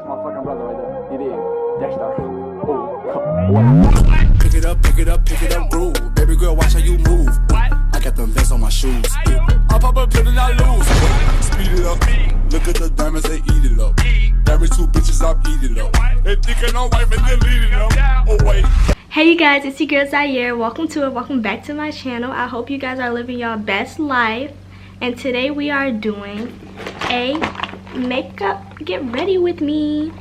That's my fucking brother right there. It is. Dexter. Oh, pick it up, pick it up, pick it up, groove. Baby girl, watch how you move. I got them vests on my shoes. I pop up till I lose. Speed it up. Look at the diamonds, they eat it up. Every two bitches, I'm eating up. They thinking I'm wife and deleting them. Oh wait. Hey you guys, it's your girl Zaire. Welcome back to my channel. I hope you guys are living your best life. And today we are doing a makeup get ready with me.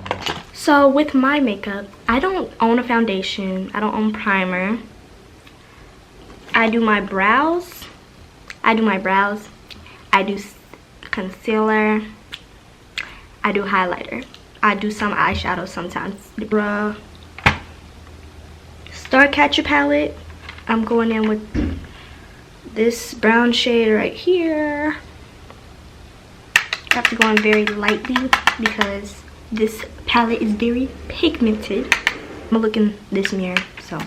So with my makeup, I don't own a foundation. I don't own primer. I do my brows. I do concealer. I do highlighter. I do some eyeshadow sometimes. Bruh. Starcatcher palette. I'm going in with this brown shade right here. I have to go in very lightly because this palette is very pigmented. I'm gonna look in this mirror, so.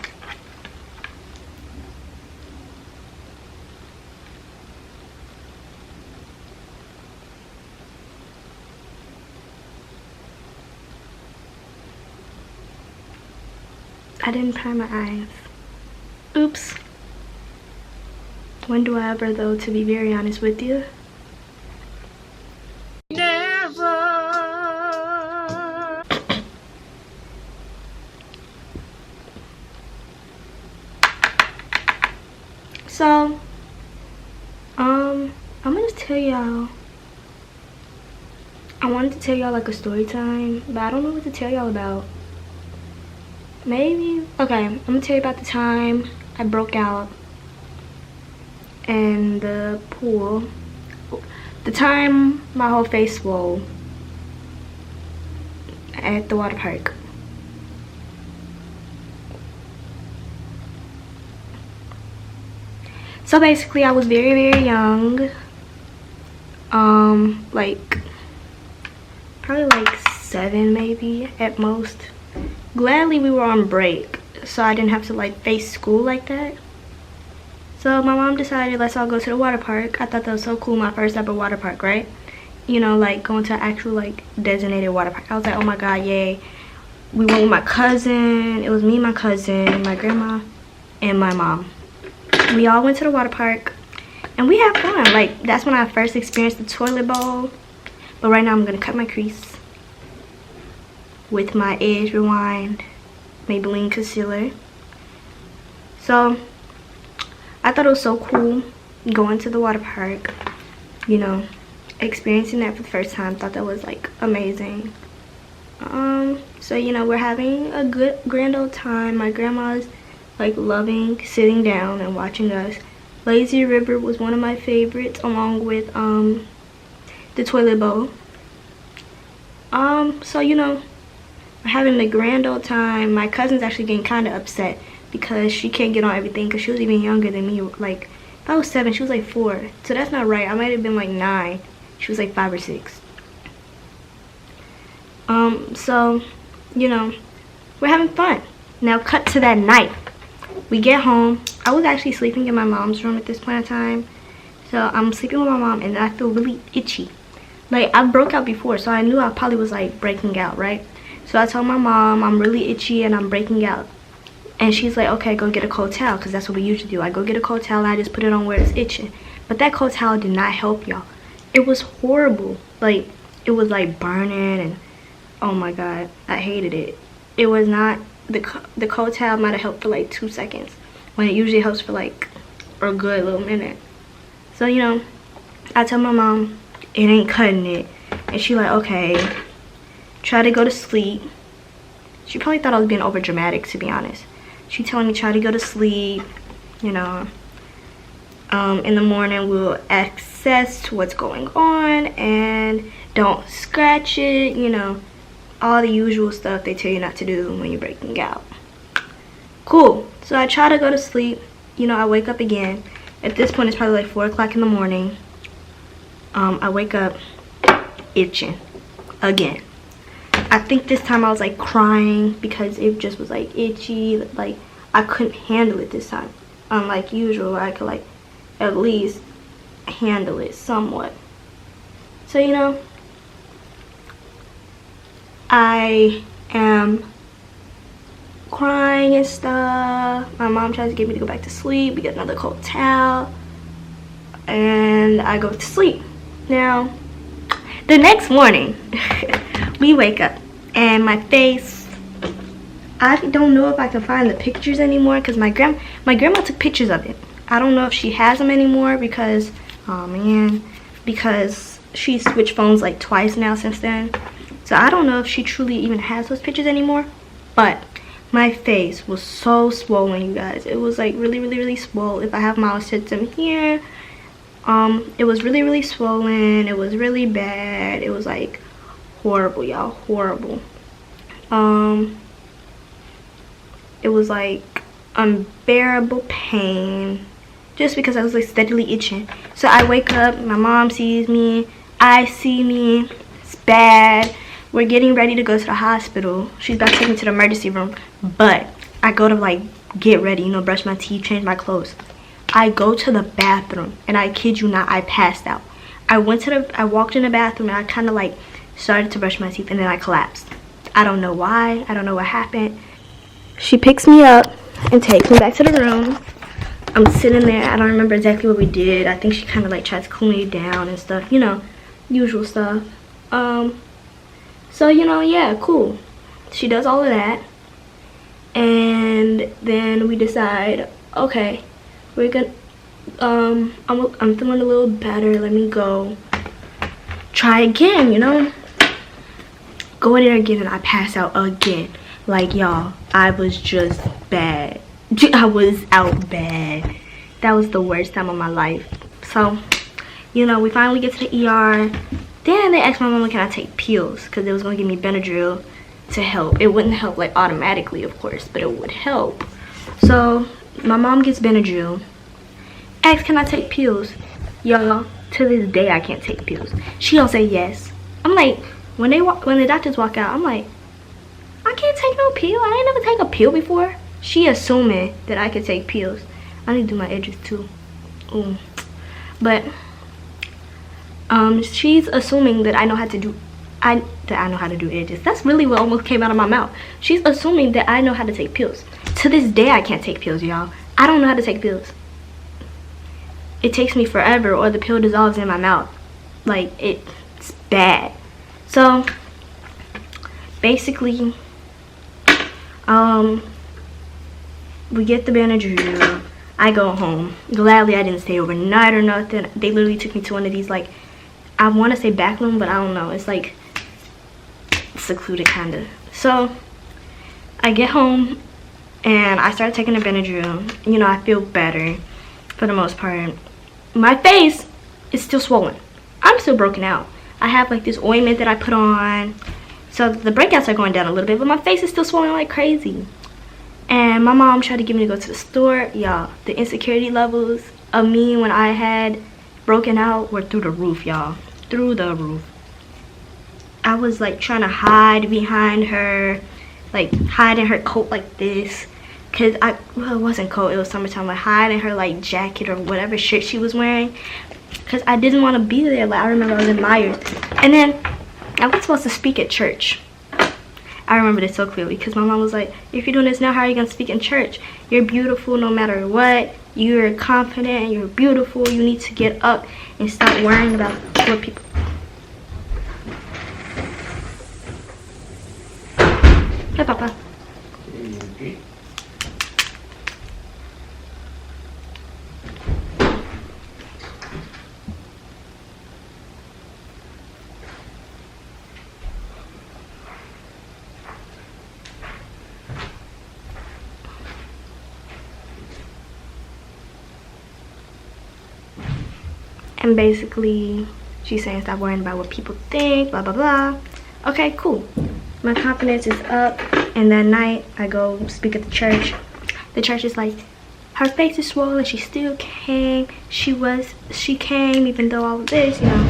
I didn't prime my eyes. Oops. When do I ever though, to be very honest with you? Never. So, I'm gonna just tell y'all. I wanted to tell y'all like a story time, but I don't know what to tell y'all about. Maybe, okay, I'm gonna tell you about the time I broke out in the pool. The time my whole face swole at the water park. So basically I was very young. Like probably like 7 maybe at most. Gladly we were on break, so I didn't have to like face school like that. So my mom decided let's all go to the water park. I thought that was so cool, my first ever water park, right? You know, like going to an actual like designated water park. I was like, oh my god, yay. We went with my cousin. It was me, my cousin, my grandma, and my mom. We all went to the water park and we had fun. Like that's when I first experienced the toilet bowl. But right now I'm gonna cut my crease with my Edge Rewind Maybelline concealer. So I thought it was so cool going to the water park, you know, experiencing that for the first time. Thought that was like amazing. So you know, we're having a good grand old time. My grandma's like loving sitting down and watching us. Lazy River was one of my favorites, along with the toilet bowl. So you know, we're having a grand old time. My cousin's actually getting kind of upset because she can't get on everything because she was even younger than me. Like if I was 7, she was like 4, so that's not right. I might have been like 9, she was like 5 or 6. So you know, we're having fun. Now cut to that night. We get home. I was actually sleeping in my mom's room at this point in time, so I'm sleeping with my mom and I feel really itchy. Like I broke out before, so I knew I probably was like breaking out, right? So I told my mom I'm really itchy and I'm breaking out. And she's like, okay, go get a cold towel, because that's what we usually do. I go get a cold towel and I just put it on where it's itching. But that cold towel did not help, y'all. It was horrible. Like, it was like burning and oh my god, I hated it. It was not, the cold towel might have helped for like 2 seconds when it usually helps for like a good little minute. So, you know, I tell my mom it ain't cutting it. And she like, okay, try to go to sleep. She probably thought I was being over dramatic, to be honest. She telling me try to go to sleep, you know. In the morning we'll access to what's going on and don't scratch it, you know, all the usual stuff they tell you not to do when you're breaking out. Cool. So I try to go to sleep. You know, I wake up again. At this point it's probably like 4 o'clock in the morning. I wake up itching again. I think this time I was like crying because it just was like itchy. Like I couldn't handle it this time. Unlike usual, I could like at least handle it somewhat. So you know, I am crying and stuff. My mom tries to get me to go back to sleep. We get another cold towel and I go to sleep. Now the next morning we wake up and my face, I don't know if I can find the pictures anymore because my grandma took pictures of it. I don't know if she has them anymore because, oh man, because she switched phones like twice now since then. So I don't know if she truly even has those pictures anymore. But my face was so swollen, you guys. It was like really swollen. If I have my system here, it was really swollen. It was really bad. It was like horrible, y'all, horrible. It was like unbearable pain just because I was like steadily itching. So I wake up, my mom sees me, I see me, it's bad. We're getting ready to go to the hospital. She's about to take me to the emergency room, but I go to like get ready, you know, brush my teeth, change my clothes. I go to the bathroom and I kid you not, I passed out. I walked in the bathroom and I kind of like started to brush my teeth and then I collapsed. I don't know why, I don't know what happened. She picks me up and takes me back to the room. I'm sitting there. I don't remember exactly what we did. I think she kind of like tried to cool me down and stuff, you know, usual stuff. So, you know, yeah, cool. She does all of that. And then we decide, okay, we're gonna, I'm feeling a little better. Let me go try again, you know. Go in there again and I pass out again. Like, y'all, I was just bad. I was out bad. That was the worst time of my life. So, you know, we finally get to the ER. Then they asked my mama, can I take pills? Because it was going to give me Benadryl to help. It wouldn't help, like, automatically, of course, but it would help. So, my mom gets Benadryl. Asks, can I take pills? Y'all, to this day, I can't take pills. She don't say yes. I'm like, when the doctors walk out, I'm like, I can't take no pill. I ain't never take a pill before. She assuming that I could take pills. I need to do my edges too. Ooh. But she's assuming that I know how to do edges. That's really what almost came out of my mouth. She's assuming that I know how to take pills. To this day, I can't take pills, y'all. I don't know how to take pills. It takes me forever, or the pill dissolves in my mouth. Like, it's bad. So basically, we get the Benadryl. I go home. Gladly, I didn't stay overnight or nothing. They literally took me to one of these, like, I want to say back room, but I don't know. It's like secluded kind of. So I get home and I started taking the Benadryl. You know, I feel better for the most part. My face is still swollen. I'm still broken out. I have like this ointment that I put on, so the breakouts are going down a little bit, but my face is still swollen like crazy. And my mom tried to get me to go to the store. Y'all, the insecurity levels of me when I had broken out were through the roof, y'all. Through the roof. I was like trying to hide behind her, like hide in her coat like this. Cause well, it wasn't cold, it was summertime. Like hide in her like jacket or whatever shirt she was wearing. Cause I didn't want to be there. Like I remember I was in Myers. And then I was supposed to speak at church. I remember this so clearly because my mom was like, if you're doing this now, how are you going to speak in church? You're beautiful no matter what. You're confident and you're beautiful. You need to get up and stop worrying about what people... Hey, Papa. And basically, she's saying stop worrying about what people think, blah, blah, blah. Okay, cool. My confidence is up. And that night, I go speak at the church. The church is like, her face is swollen. She still came. She came even though all of this, you know.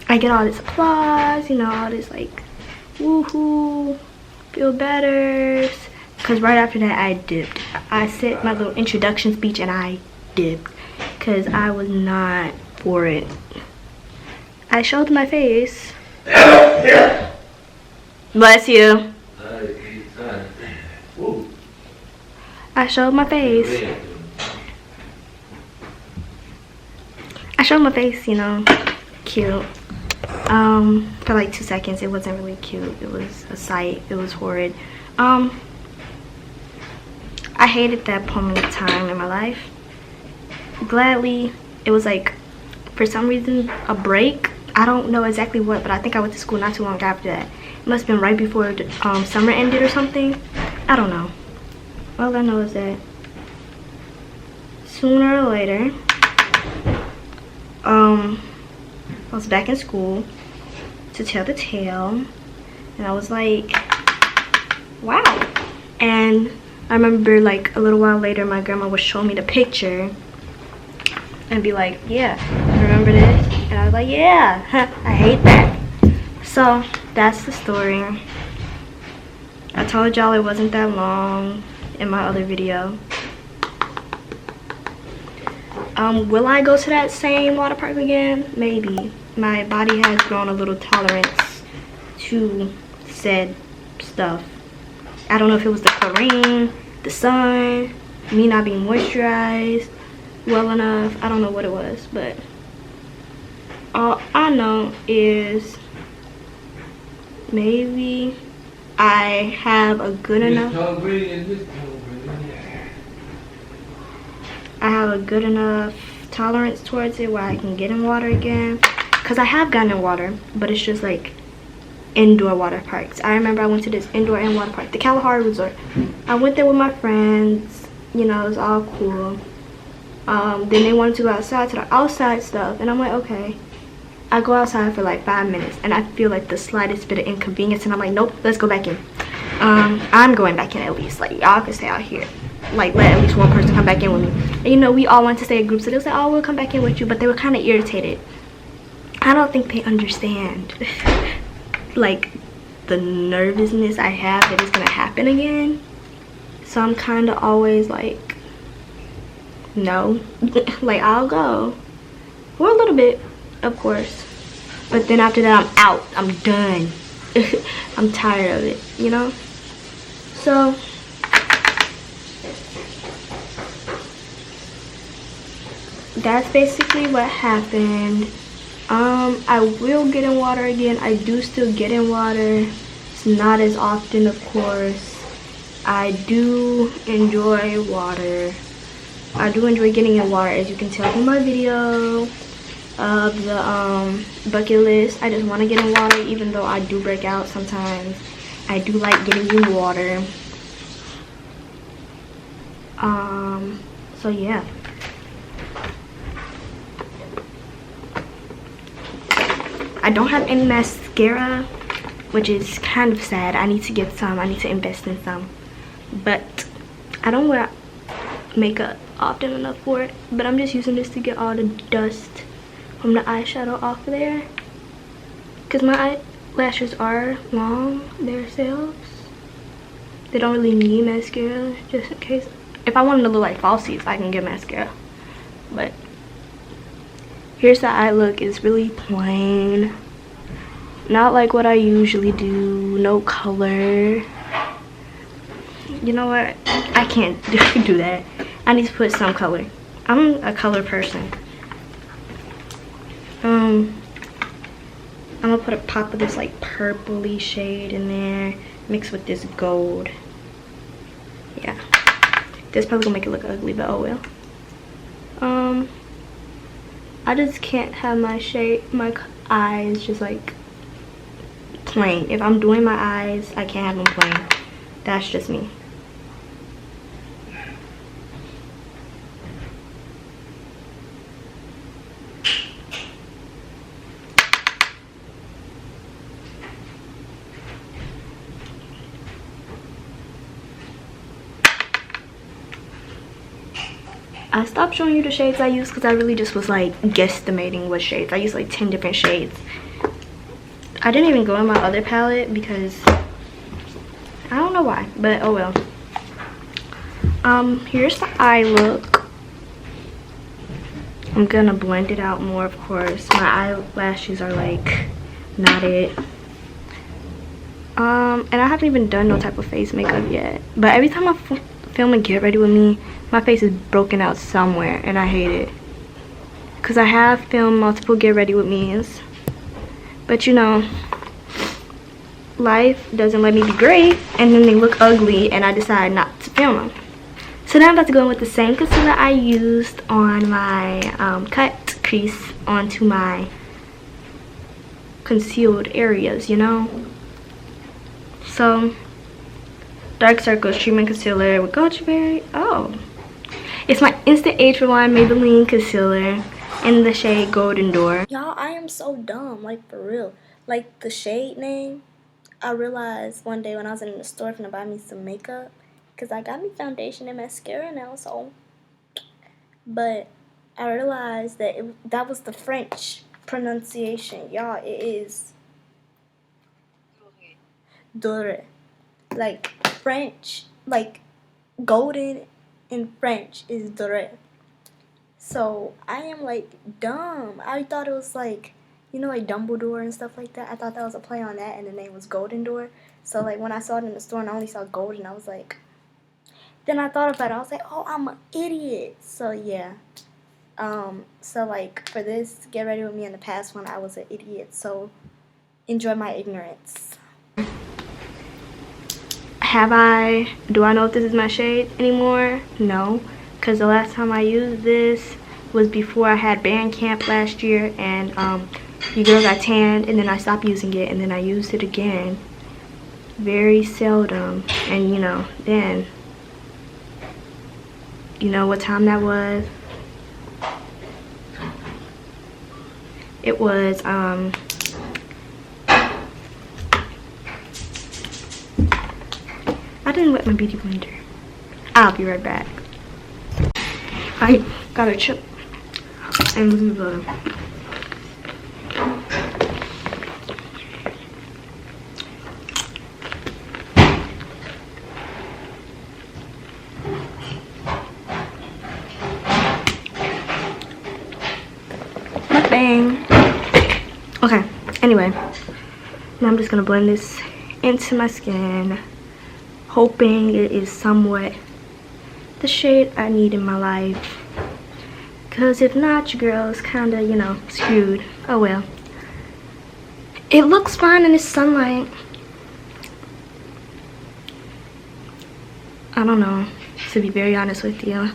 I get all this applause, you know, all this like, woohoo, feel better. Because right after that, I dipped. I said my little introduction speech and I dipped. Because I was not for it. I showed my face. Bless you. I showed my face. I showed my face, you know, cute. For like 2 seconds. It wasn't really cute. It was a sight. It was horrid. I hated that moment of time in my life. Gladly, it was like, for some reason, a break. I don't know exactly what, but I think I went to school not too long after that. It must have been right before the, summer ended or something. I don't know. All I know is that sooner or later, I was back in school to tell the tale, and I was like, wow. And I remember like a little while later, my grandma would show me the picture and be like, yeah, remember this? And I was like, yeah, I hate that. So that's the story. I told y'all it wasn't that long in my other video. Will I go to that same water park again? Maybe. My body has grown a little tolerance to said stuff. I don't know if it was the chlorine, the sun, me not being moisturized well enough. I don't know what it was, but all I know is maybe I have a good enough tolerance towards it where I can get in water again. Because I have gotten in water, but it's just like indoor water parks. I remember I went to this indoor and water park, the Kalahari Resort. I went there with my friends, you know, it was all cool. Then they wanted to go outside to the outside stuff, and I'm like, okay. I go outside for like 5 minutes, and I feel like the slightest bit of inconvenience, and I'm like, nope, let's go back in. I'm going back in at least. Like, y'all can stay out here. Like, let at least one person come back in with me. And you know, we all wanted to stay in groups, so they was like, oh, we'll come back in with you, but they were kind of irritated. I don't think they understand like the nervousness I have that it's gonna happen again. So I'm kind of always like, no. Like, I'll go for a little bit, of course, but then after that I'm out. I'm done. I'm tired of it, you know. So that's basically what happened. I will get in water again. I do still get in water. It's not as often, of course. I do enjoy water. I do enjoy getting in water, as you can tell from my video of the bucket list. I just want to get in water, even though I do break out sometimes. I do like getting in water. So yeah. I don't have any mascara, which is kind of sad. I need to get some. I need to invest in some. But I don't wear makeup often enough for it. But I'm just using this to get all the dust from the eyeshadow off of there. Because my eyelashes are long themselves. They don't really need mascara, just in case. If I wanted to look like falsies, I can get mascara. But here's the eye look. It's really plain, not like what I usually do. No color. You know what, I can't do that. I need to put some color. I'm a color person. I'm gonna put a pop of this like purpley shade in there mixed with this gold. Yeah, this probably gonna make it look ugly, but oh well. I just can't have my eyes just like plain. If I'm doing my eyes, I can't have them plain. That's just me. I stopped showing you the shades I use because I really just was like guesstimating what shades. I used like 10 different shades. I didn't even go in my other palette because I don't know why, but oh well. Here's the eye look. I'm gonna blend it out more, of course. My eyelashes are like knotted. And I haven't even done no type of face makeup yet. But every time I film and Get Ready With Me, my face is broken out somewhere, and I hate it. Because I have filmed multiple Get Ready With Me's. But you know, life doesn't let me be great, and then they look ugly, and I decide not to film them. So now I'm about to go in with the same concealer I used on my cut crease onto my concealed areas, you know. So, Dark Circles Treatment Concealer with Goji Berry. Oh, it's my Instant Age Rewind Maybelline Concealer in the shade Golden Door. Y'all, I am so dumb, like for real. Like the shade name, I realized one day when I was in the store to buy me some makeup, because I got me foundation and mascara now, so. But I realized that that was the French pronunciation. Y'all, it is Doré. Like French, like golden in French is Doré. So I am like dumb. I thought it was like, you know, like Dumbledore and stuff like that. I thought that was a play on that, and the name was Golden Door. So like when I saw it in the store and I only saw golden, I was like, then I thought about it. I was like, oh, I'm an idiot. So yeah. So like for this Get Ready With Me in the past one, I was an idiot. So enjoy my ignorance. Do I know if this is my shade anymore? No, because the last time I used this was before I had band camp last year, and you girl got tanned, and then I stopped using it, and then I used it again very seldom. And you know, then you know what time that was? It was I didn't wet my beauty blender. I'll be right back. I got a chip and blue butter. Bang. Okay, anyway, now I'm just gonna blend this into my skin, hoping it is somewhat the shade I need in my life. Because if not, your girl is kind of, you know, screwed. Oh well. It looks fine in the sunlight. I don't know, to be very honest with you.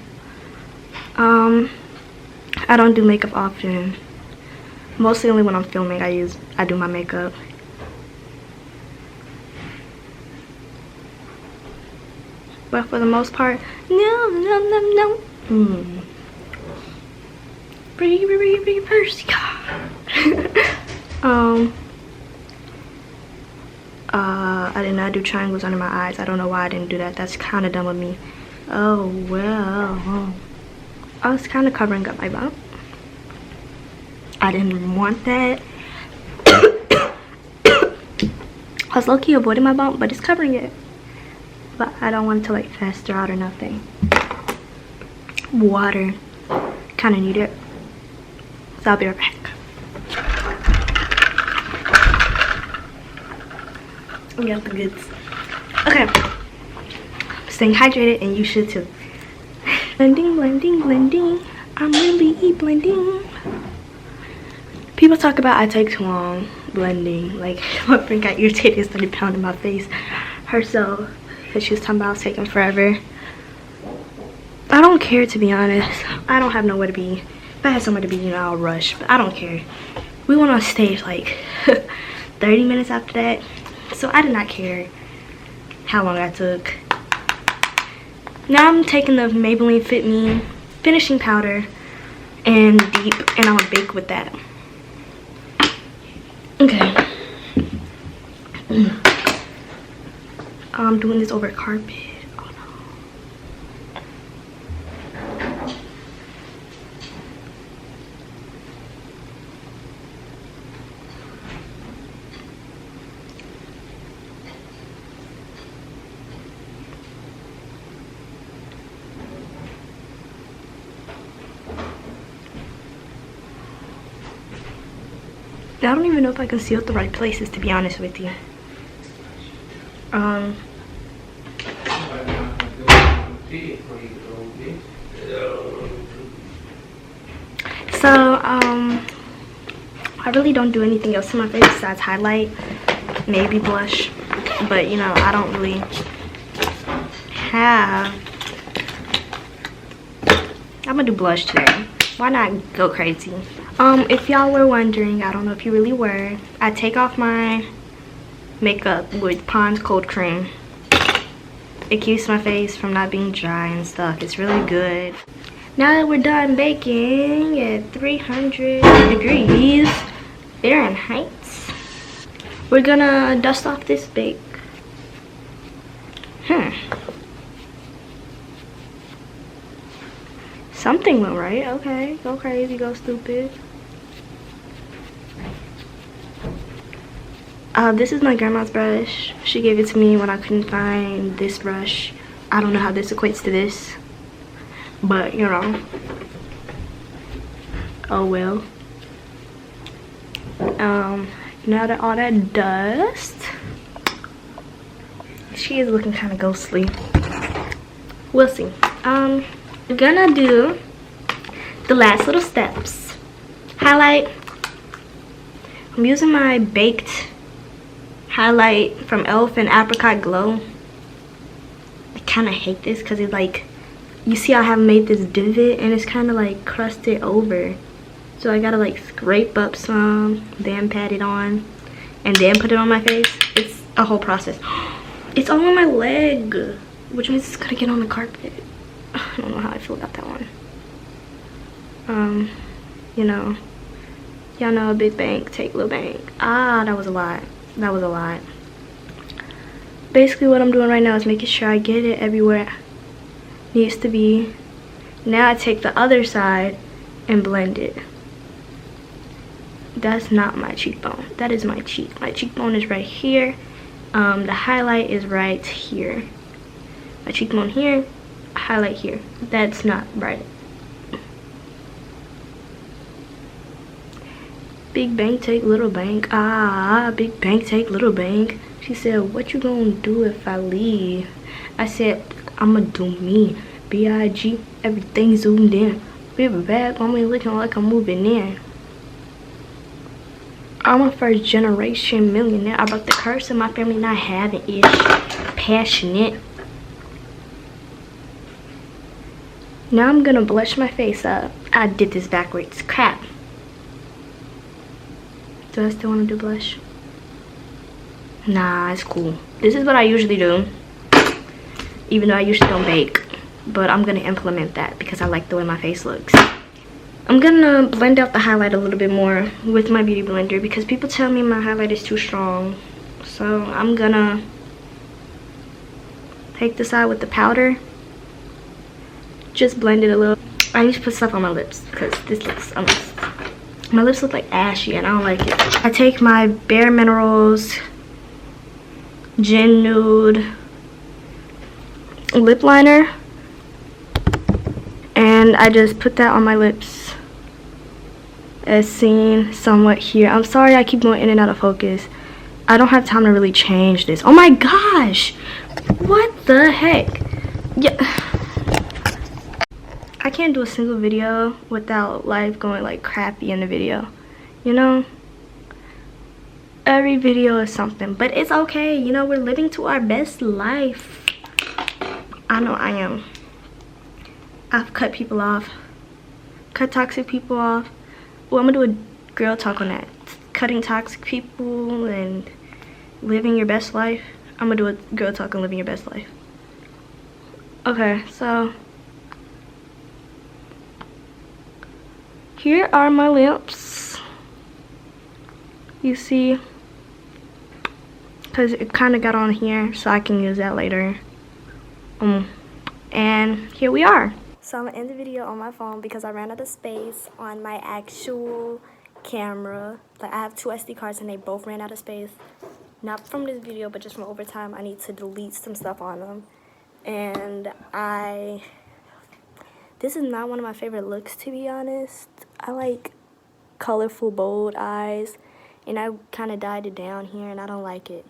I don't do makeup often. Mostly only when I'm filming I do my makeup. But for the most part, no. Percy. I did not do triangles under my eyes. I don't know why I didn't do that. That's kind of dumb of me. Oh well. I was kind of covering up my bump. I didn't want that. I was low-key avoiding my bump, but it's covering it. But I don't want it to like fester out or nothing. Water. Kind of need it. So I'll be right back. We got the goods. Okay. Staying hydrated, and you should too. Blending, blending, blending. I'm really blending. People talk about I take too long blending. Like, my friend got irritated and started pounding my face herself because she was talking about I was taking forever. I don't care, to be honest. I don't have nowhere to be. If I had somewhere to be, you know, I'll rush. But I don't care. We went on stage like 30 minutes after that. So I did not care how long I took. Now I'm taking the Maybelline Fit Me finishing powder and deep, and I'm gonna bake with that. Okay. I'm doing this over carpet. Oh no. I don't even know if I concealed the right places, to be honest with you. So, I really don't do anything else to my face besides highlight, maybe blush, but you know, I don't really have. I'm gonna do blush today. Why not go crazy? If y'all were wondering, I don't know if you really were, I take off my makeup with Pond's cold cream. It keeps my face from not being dry and stuff. It's really good. Now that we're done baking at 300 degrees Fahrenheit, we're gonna dust off this bake. Something went right. Okay, go crazy, go stupid. This is my grandma's brush. She gave it to me when I couldn't find this brush. I don't know how this equates to this, but you know, oh well. Now that all that dust, she is looking kind of ghostly. We'll see. We're gonna do the last little steps. Highlight. I'm using my baked highlight from e.l.f. and Apricot Glow. I kind of hate this because it's like, you see I have made this divot and it's kind of like crusted over. So I gotta like scrape up some, then pat it on, and then put it on my face. It's a whole process. It's all on my leg, which means it's gonna get on the carpet. I don't know how I feel about that one. You know, y'all know a big bank take little bank. Ah, that was a lot. That was a lot. Basically what I'm doing right now is making sure I get it everywhere it needs to be. Now I take the other side and blend it. That's not my cheekbone. That is my cheek. My cheekbone is right here. The highlight is right here. My cheekbone here, highlight here. That's not right. Big bank take little bank. Ah, big bank take little bank. She said, what you gonna do if I leave? I said, I'ma do me. B.I.G. Everything zoomed in. Be back on me looking like I'm moving in. I'm a first generation millionaire. I broke the curse of my family not having ish. Passionate. Now I'm gonna blush my face up. I did this backwards. Crap. Do I still want to do blush? Nah, it's cool. This is what I usually do, even though I usually don't bake, but I'm gonna implement that because I like the way my face looks. I'm gonna blend out the highlight a little bit more with my beauty blender because people tell me my highlight is too strong. So I'm gonna take this out with the powder, just blend it a little. I need to put stuff on my lips because this looks my lips look like ashy and I don't like it. I take my Bare Minerals Gen Nude lip liner and I just put that on my lips as seen somewhat here. I'm sorry I keep going in and out of focus. I don't have time to really change this. Oh my gosh! What the heck? Yeah. I can't do a single video without life going like crappy in the video, you know? Every video is something, but it's okay, you know, we're living to our best life. I know I am. I've cut people off, cut toxic people off. Well, I'm gonna do a girl talk on that. Cutting toxic people and living your best life. I'm gonna do a girl talk on living your best life. Okay, so here are my lips. You see, because it kind of got on here, so I can use that later. And here we are. So I'm gonna end the video on my phone because I ran out of space on my actual camera. Like I have 2 SD cards and they both ran out of space. Not from this video, but just from over time. I need to delete some stuff on them. And this is not one of my favorite looks, to be honest. I like colorful, bold eyes. and I kind of dyed it down here, and I don't like it.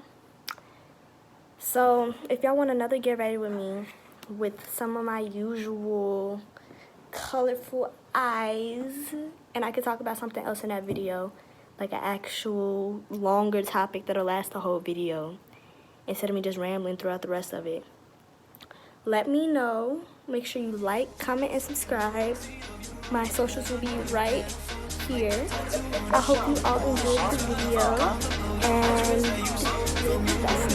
So if y'all want another get ready with me with some of my usual colorful eyes, and I could talk about something else in that video, like an actual longer topic that'll last the whole video instead of me just rambling throughout the rest of it, let me know. Make sure you like, comment, and subscribe. My socials will be right here. I hope you all enjoyed the video, and that's